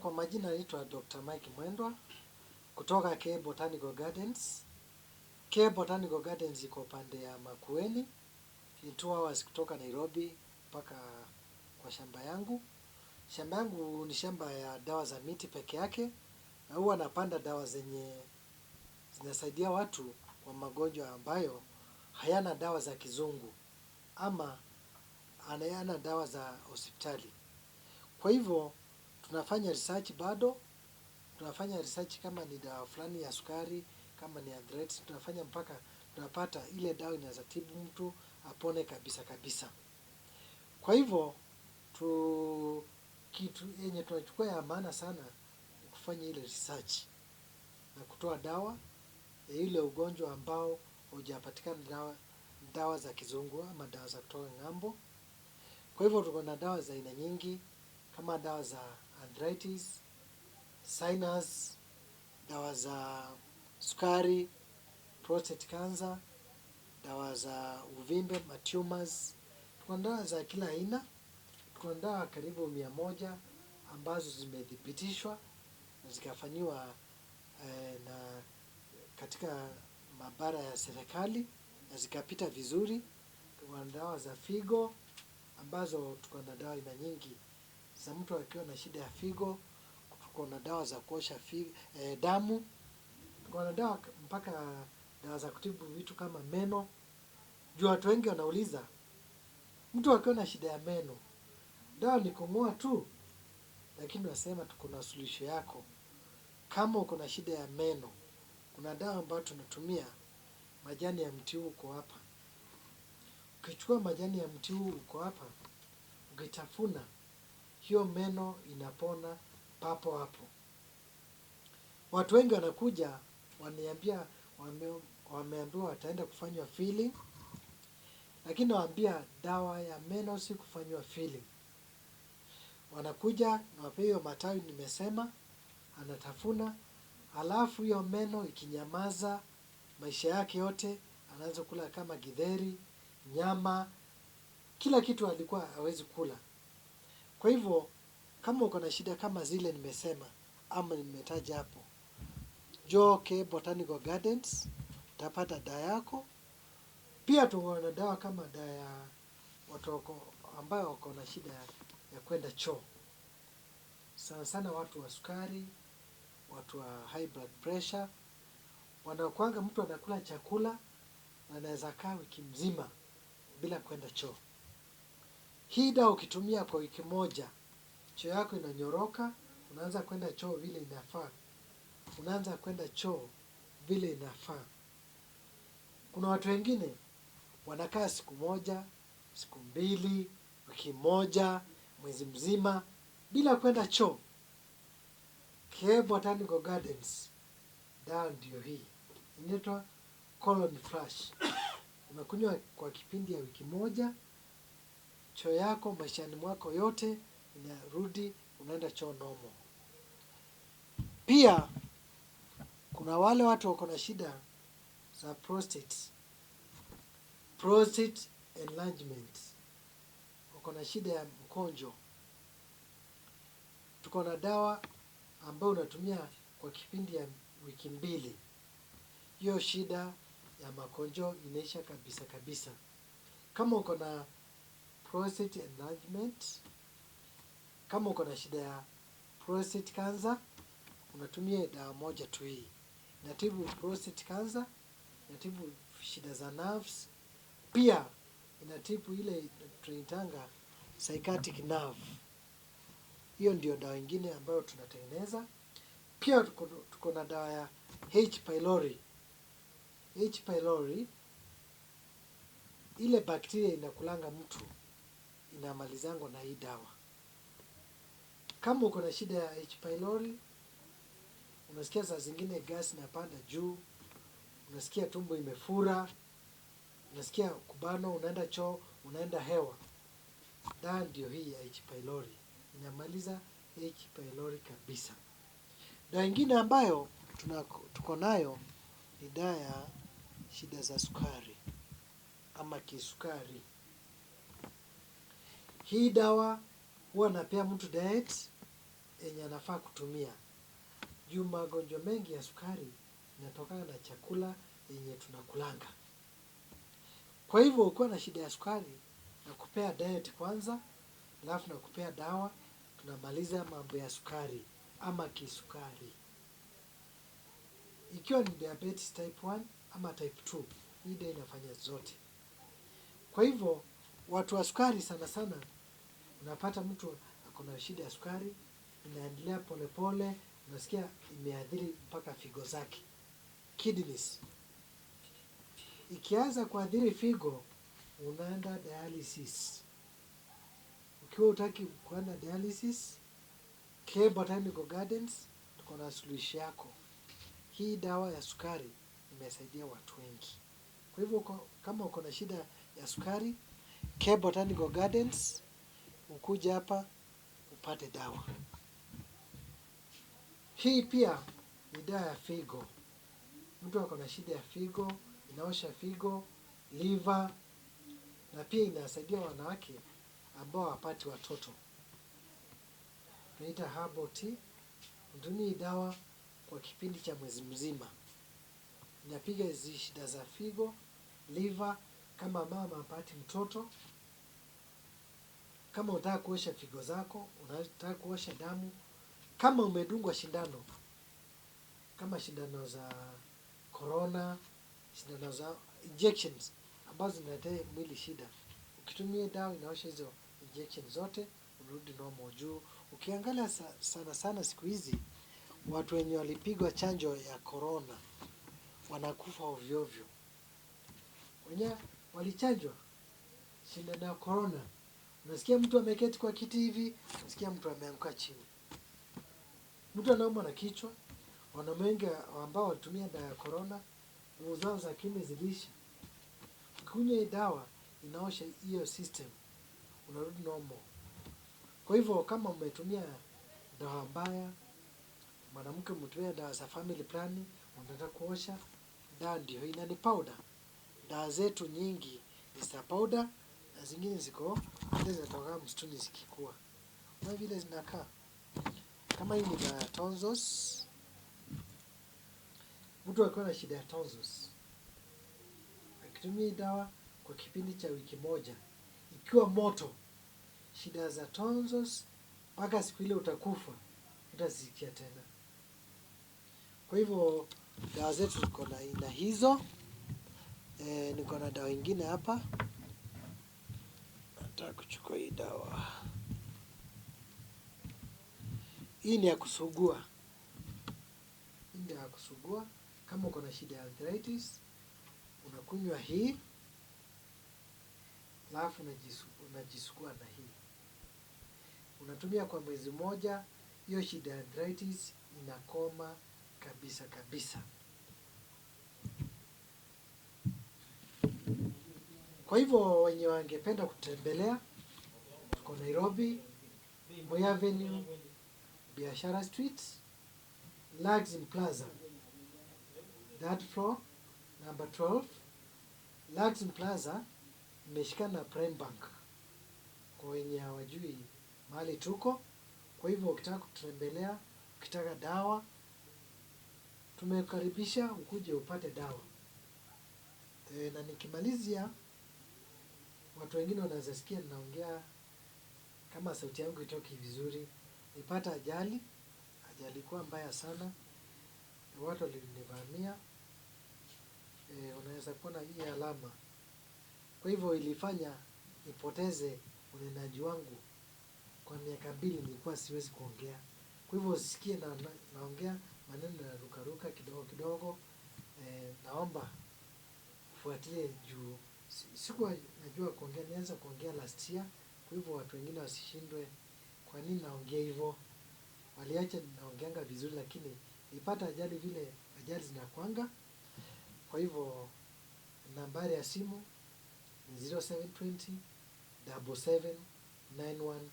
Kwa majina naitwa Dr. Mike Mwendwa kutoka K Botanical Gardens. K Botanical Gardens iko pande ya Makueni. Ni 2 hours kutoka Nairobi mpaka kwa shamba yangu. Shamba yangu ni shamba ya dawa za miti peke yake. Na huwa napanda dawa zenye zinasaidia watu kwa magonjwa ambayo hayana dawa za kizungu ama hayana dawa za hospitali. Kwa hivyo tunafanya research bado. Tunafanya research kama ni dawa fulani ya sukari, kama ni arthritis, tunafanya mpaka tunapata ile dawa inaweza tibu mtu apone kabisa kabisa. Kwa hivyo kitu yenye tunachukua ya maana sana ni kufanya ile research na kutoa dawa ya ile ugonjwa ambao hujapatikana dawa za kizungu ama dawa za kutoka ng'ambo. Kwa hivyo tuko na dawa za aina nyingi kama dawa za arthritis, sinus, dawa za sukari, prostate cancer, dawa za uvimbe, tumors. Tuko na dawa za kila aina, tuko na dawa karibu 100 ambazo zimethibitishwa na zikafanyiwa na katika maabara ya serikali na zikapita vizuri. Tuko na dawa za figo ambazo tuko na dawa aina nyingi za mtu akiwa na shida ya figo. Tuko na dawa za kuosha damu. Tuko na dawa mpaka dawa za kutibu vitu kama meno. Juu watu wengi wanauliza, mtu akiwa na shida ya meno, dawa ni kung'oa tu, lakini nasema tuko na suluhisho yako. Kama uko na shida ya meno, kuna dawa ambayo tunatumia, majani ya mti huu uko hapa. Ukichukua majani ya mti huu uko hapa, ukitafuna, hiyo meno inapona papo hapo. Watu wengi wanakuja, waniambia, wameambiwa wataenda kufanywa filling, lakini nawaambia dawa ya meno si kufanywa filling. Wanakuja, nawapea hiyo matawi nimesema, anatafuna, alafu hiyo meno ikinyamaza, maisha yake yote, anaanza kula kama githeri, nyama, kila kitu alikuwa hawezi kula. Kwa hivyo, kama uko na shida kama zile nimesema, ama nimetaja hapo, njoo K Botanical Gardens, utapata dawa yako. Pia tuko na dawa kama dawa ya watu ambao wako na shida ya kwenda choo. Sana sana watu wa sukari, watu wa high blood pressure, wanakuanga mtu anakula chakula na anaweza kaa wiki mzima bila kwenda choo. Hii dawa ukitumia kwa wiki moja, choo yako inanyoroka, unaanza kwenda choo vile inafaa. Unaanza kwenda choo vile inafaa. Kuna watu wengine wanakaa siku moja, siku 2, wiki moja, mwezi mzima bila kwenda choo. K Botanical Gardens, dawa ndio hii. Inaitwa Colon Flush. Unakunywa kwa kipindi ya wiki moja, choo yako maishani mwako yote inarudi, unaenda choo normal. Pia kuna wale watu wako na shida za prostate enlargement. Wako na shida ya mkonjo. Tuko na dawa ambayo unatumia kwa kipindi ya wiki 2. Hiyo shida ya makonjo inaisha kabisa kabisa. Kama uko na prostate enlargement, kama uko na shida ya prostate cancer, unatumia dawa moja tu hii. Inatibu prostate cancer, inatibu shida za nerves, pia inatibu ile tunaitanga psychiatric nerve. Hiyo ndio dawa ingine ambayo tunatengeneza. Pia tuko na dawa ya H. pylori. H. pylori, ile bakteria inakulanga mtu, inamalizangwa na hii dawa. Kama uko na shida ya H. pylori, unasikia saa zingine gas inapanda juu, unasikia tumbo imefura, unasikia kubano, unaenda choo, unaenda hewa. Dawa ndio hii ya H. pylori. Inamaliza H. pylori kabisa. Dawa ingine ambayo tuko nayo ni dawa ya shida za sukari ama kisukari. Hii dawa huwa napea mtu diet yenye anafaa kutumia. Juu magonjwa mengi ya sukari inatokana na chakula yenye tunakulanga. Kwa hivyo ukiwa na shida ya sukari, nakupea diet kwanza, alafu nakupea dawa, tunamaliza mambo ya sukari ama kisukari. Ikiwa ni diabetes type 1 ama type 2, hii ndio inafanya zote. Kwa hivyo watu wa sukari sana sana, unapata mtu ako na shida ya sukari, inaendelea pole pole, unasikia imeathiri mpaka figo zake, kidneys. Ikianza kuathiri figo, unaenda dialysis. Ukiwa hutaki kuenda dialysis, K Botanical Gardens tuko na suluhisho yako. Hii dawa ya sukari imesaidia watu wengi. Kwa hivyo kama uko na shida ya sukari, K Botanical Gardens ukuja hapa upate dawa. Hii pia ni dawa ya figo. Mtu ako na shida ya figo, inaosha figo, liver, na pia inasaidia wanawake ambao hawapati watoto. Tunaita herbal tea. Unatumia hii dawa kwa kipindi cha mwezi mzima. Inapiga hizi shida za figo, liver, kama mama hapati mtoto. Kama unataka kuosha figo zako, unataka kuosha damu. Kama umedungwa shindano, kama shindano za corona, shindano za injections, ambazo zinaletea mwili shida. Ukitumia dawa inaosha hizo injections zote, unarudi normal. Juu ukiangalia sana sana siku hizi, watu wenye walipigwa chanjo ya corona wanakufa ovyo ovyo. Wenye walichanjwa shindano ya corona, unasikia mtu ameketi kwa kiti hivi, unasikia mtu ameanguka chini. Mtu anaumwa na kichwa. Wanaume wengi ambao walitumia dawa ya corona, nguvu zao za kiume ziliisha. Kunywa hii dawa inaosha hiyo system, unarudi normal. Kwa hivyo kama umetumia dawa mbaya, mwanamke umetumia dawa za family planning, unataka kuosha, dawa ndio hii, na ni powder. Dawa zetu nyingi ni za powder, na zingine ziko zile zinatoka msituni zikikua. Na vile zinakaa. Kama hii ni dawa ya tonsils, mtu akiwa na shida ya tonsils, akitumia hii dawa kwa kipindi cha wiki moja, ikiwa moto, shida za tonsils mpaka siku ile utakufa, utazisikia tena. Kwa hivyo dawa zetu ziko na aina hizo. Niko na dawa ingine hapa. Nataka kuchukua hii dawa. Hii ni ya kusugua. Hii ndio ya kusugua. Kama uko na shida ya arthritis, unakunywa hii, alafu unajisugua na hii. Unatumia kwa mwezi moja, hiyo shida ya arthritis inakoma kabisa kabisa. Kwa hivyo wenye wangependa kutembelea, tuko Nairobi, Moi Avenue, Biashara Street, Lagzin Plaza, third floor, number 12. Lagzin Plaza imeshikana na Prime Bank. Kwa wenye hawajui mahali tuko, kwa hivyo ukitaka kutembelea, ukitaka dawa, tumekaribisha ukuje upate dawa. Na nikimalizia, watu wengine wanaweza sikia ninaongea kama sauti yangu itoki vizuri. Nilipata ajali ilikuwa mbaya sana. Watu walinivamia. Unaweza kuona hii alama. Kwa hivyo ilifanya nipoteze unenaji wangu. Kwa miaka 2 nilikuwa siwezi kuongea. Kwa hivyo usisikie naongea maneno yanarukaruka kidogo kidogo. Naomba ufuatilie juu sikuwa najua kuongea, nianza kuongea last year. Kwa hivyo watu wengine wasishindwe kwa nini naongea hivyo. Waliacha naongeanga vizuri, lakini nilipata ajali vile ajali zinakuanga. Kwa hivyo nambari ya simu ni 0720 779159.